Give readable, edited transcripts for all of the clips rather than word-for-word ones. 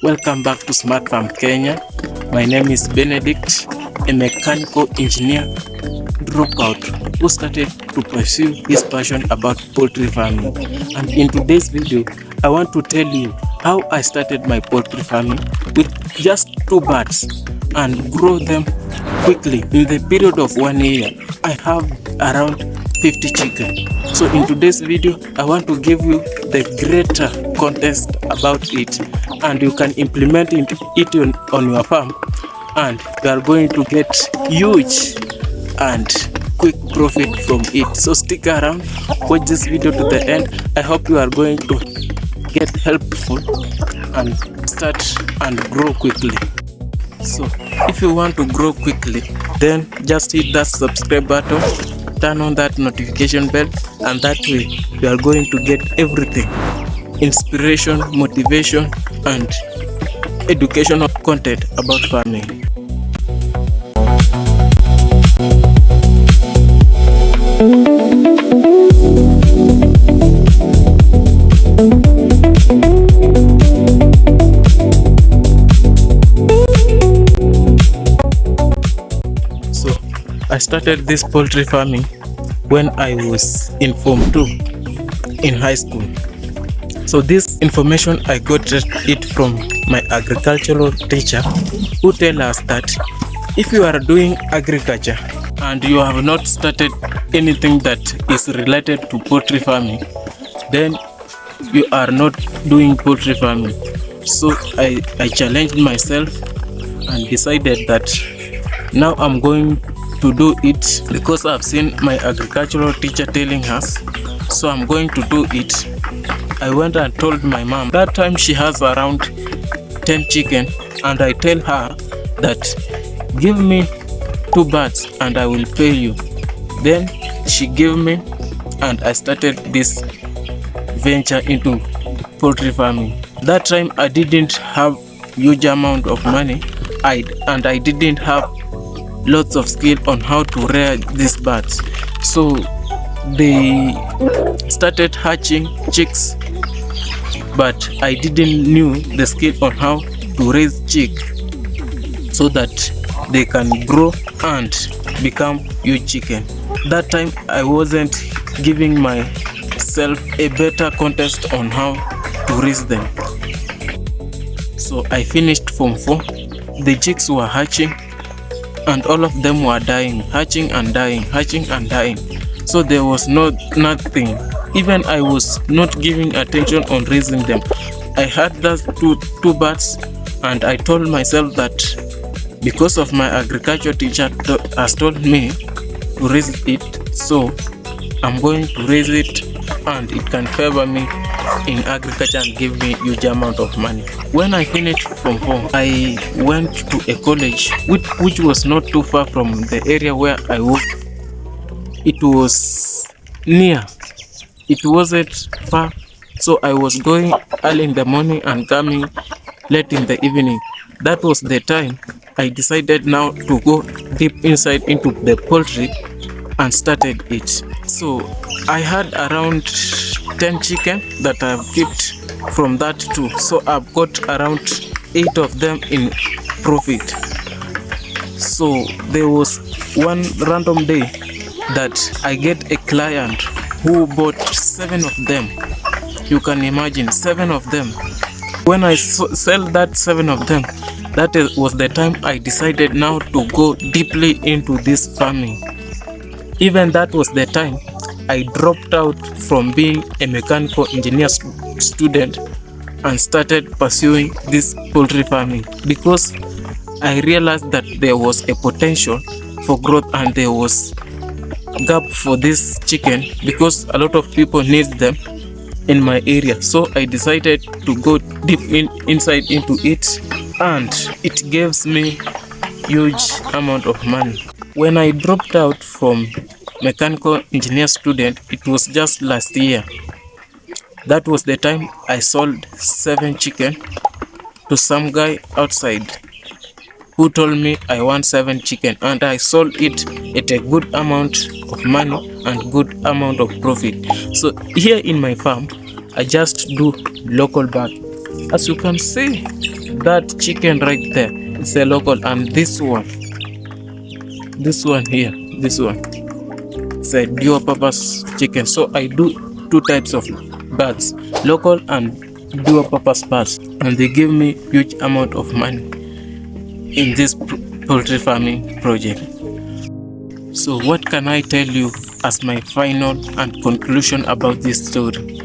Welcome back to Smart Farm Kenya. My name is Benedict, a mechanical engineer dropout who started to pursue his passion about poultry farming. And in today's video, I want to tell you how I started my poultry farming with just 2 birds and grow them quickly. In the period of 1 year, I have around 50 chicken. So in today's video, I want to give you the greater context about it, and you can implement it on your farm, and you are going to get huge and quick profit from it. So stick around, watch this video to the end. I hope you are going to get helpful and start and grow quickly. So if you want to grow quickly, then just hit that subscribe button, turn on that notification bell, and that way you are going to get everything: inspiration, motivation, and educational content about farming. So I started this poultry farming when I was in Form 2 in high school. So this information I got it from my agricultural teacher, who tell us that if you are doing agriculture and you have not started anything that is related to poultry farming, then you are not doing poultry farming. So I challenged myself and decided that now I'm going to do it because I've seen my agricultural teacher telling us, so I'm going to do it. I went and told my mom. That time she has around 10 chicken, and I tell her that give me 2 birds and I will pay you. Then she gave me, and I started this venture into poultry farming. That time I didn't have huge amount of money, and I didn't have lots of skill on how to rear these birds. So they started hatching chicks, but I didn't knew the skill on how to raise chick so that they can grow and become huge chicken. That time I wasn't giving myself a better context on how to raise them. So I finished Form 4. The chicks were hatching, and all of them were dying, hatching and dying, hatching and dying. So there was nothing. Even I was not giving attention on raising them. I had those two birds, and I told myself that because of my agriculture teacher has told me to raise it, so I'm going to raise it, and it can favor me in agriculture and give me huge amount of money. When I finished Form 4, I went to a college which was not too far from the area where I work. It was near. It wasn't far. So I was going early in the morning and coming late in the evening. That was the time I decided now to go deep inside into the poultry and started it. So I had around 10 chicken that I've kept from that too. So I've got around 8 of them in profit. So there was one random day that I get a client who bought 7 of them. You can imagine, 7 of them. When I sell that 7 of them, that was the time I decided now to go deeply into this farming. Even that was the time I dropped out from being a mechanical engineer student and started pursuing this poultry farming, because I realized that there was a potential for growth and there was gap for this chicken because a lot of people need them in my area. So I decided to go deep inside into it, and it gives me huge amount of money. When I dropped out from mechanical engineer student, it was just last year. That was the time I sold 7 chicken to some guy outside who told me I want 7 chicken, and I sold it at a good amount of money and good amount of profit. So here in my farm, I just do local bird. As you can see, that chicken right there, it's a local, and this one here, this one, it's a dual purpose chicken. So I do two types of birds, local and dual purpose birds, and they give me huge amount of money in this poultry farming project. So what can I tell you as my final and conclusion about this story?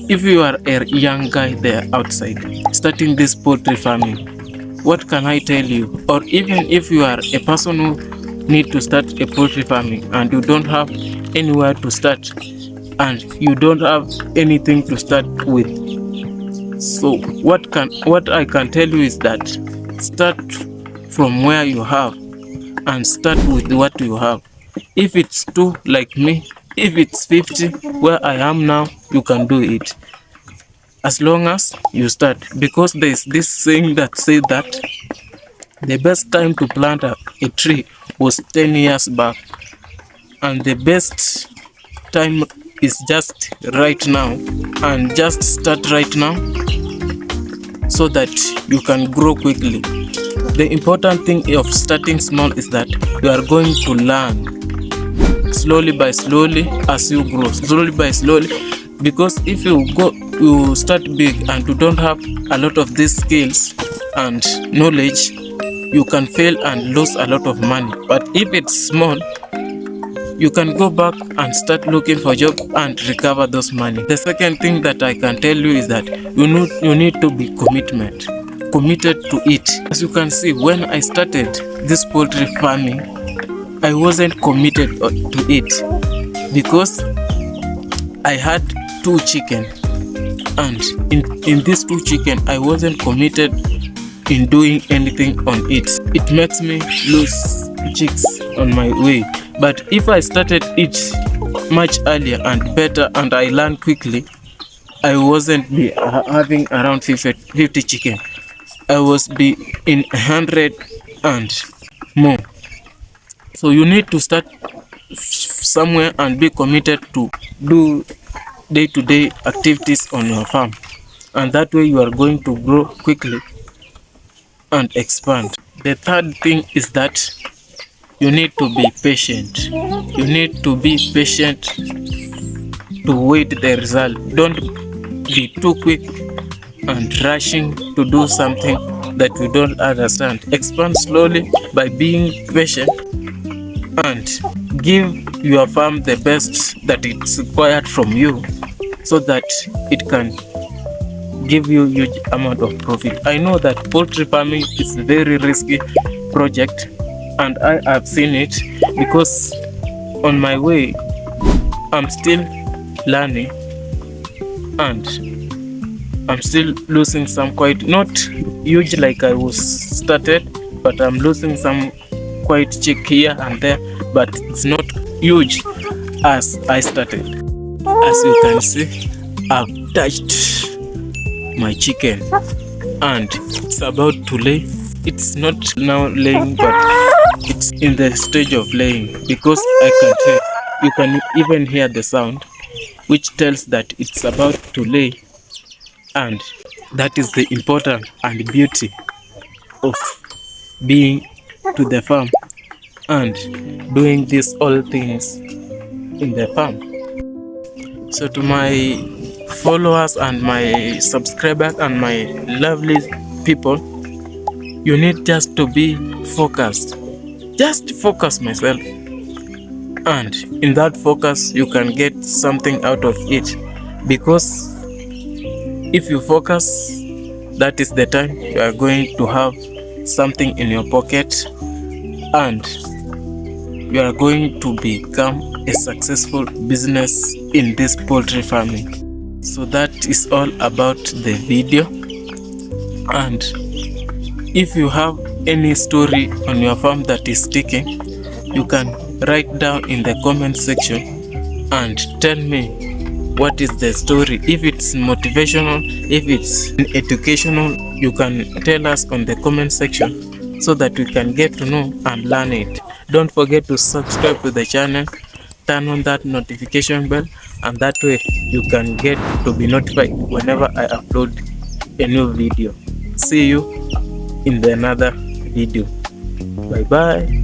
If you are a young guy there outside starting this poultry farming, what can I tell you? Or even if you are a person who need to start a poultry farming and you don't have anywhere to start and you don't have anything to start with, so what I can tell you is that start from where you have and start with what you have. If it's 2 like me, if it's 50 where I am now, you can do it as long as you start, because there's this saying that says that the best time to plant a tree was 10 years back, and the best time is just right now, and just start right now so that you can grow quickly. The important thing of starting small is that you are going to learn slowly by slowly as you grow, slowly by slowly, because if you start big and you don't have a lot of these skills and knowledge, you can fail and lose a lot of money. But if it's small, you can go back and start looking for job and recover those money. The second thing that I can tell you is that you need to be committed to it. As you can see, when I started this poultry farming, I wasn't committed to it because I had 2 chicken, and in these 2 chicken I wasn't committed in doing anything on it. It makes me lose chicks on my way. But if I started it much earlier and better and I learned quickly, I wasn't be having around 50 chicken. I was be in 100 and more. So you need to start somewhere and be committed to do day-to-day activities on your farm, and that way you are going to grow quickly and expand. The third thing is that you need to be patient. You need to be patient to wait the result. Don't be too quick and rushing to do something that you don't understand. Expand slowly by being patient and give your farm the best that it's required from you, so that it can give you huge amount of profit. I know that poultry farming is a very risky project, and I have seen it because on my way I'm still learning and I'm still losing some, quite not huge like I was started, but I'm losing some quite chick here and there, but it's not huge as I started. As you can see, I've touched my chicken and it's about to lay. It's not now laying, but it's in the stage of laying, because I can tell, you can even hear the sound which tells that it's about to lay. And that is the importance and beauty of being to the farm and doing these all things in the farm. So to my followers and my subscribers and my lovely people, you need just to be focused. Just focus myself, and in that focus you can get something out of it, because if you focus, that is the time you are going to have something in your pocket and you are going to become a successful business in this poultry farming. So that is all about the video, and if you have any story on your farm that is sticking, you can write down in the comment section and tell me what is the story. If it's motivational, if it's educational, you can tell us on the comment section so that we can get to know and learn it. Don't forget to subscribe to the channel, turn on that notification bell, and that way you can get to be notified whenever I upload a new video. See you in the another video. Bye bye.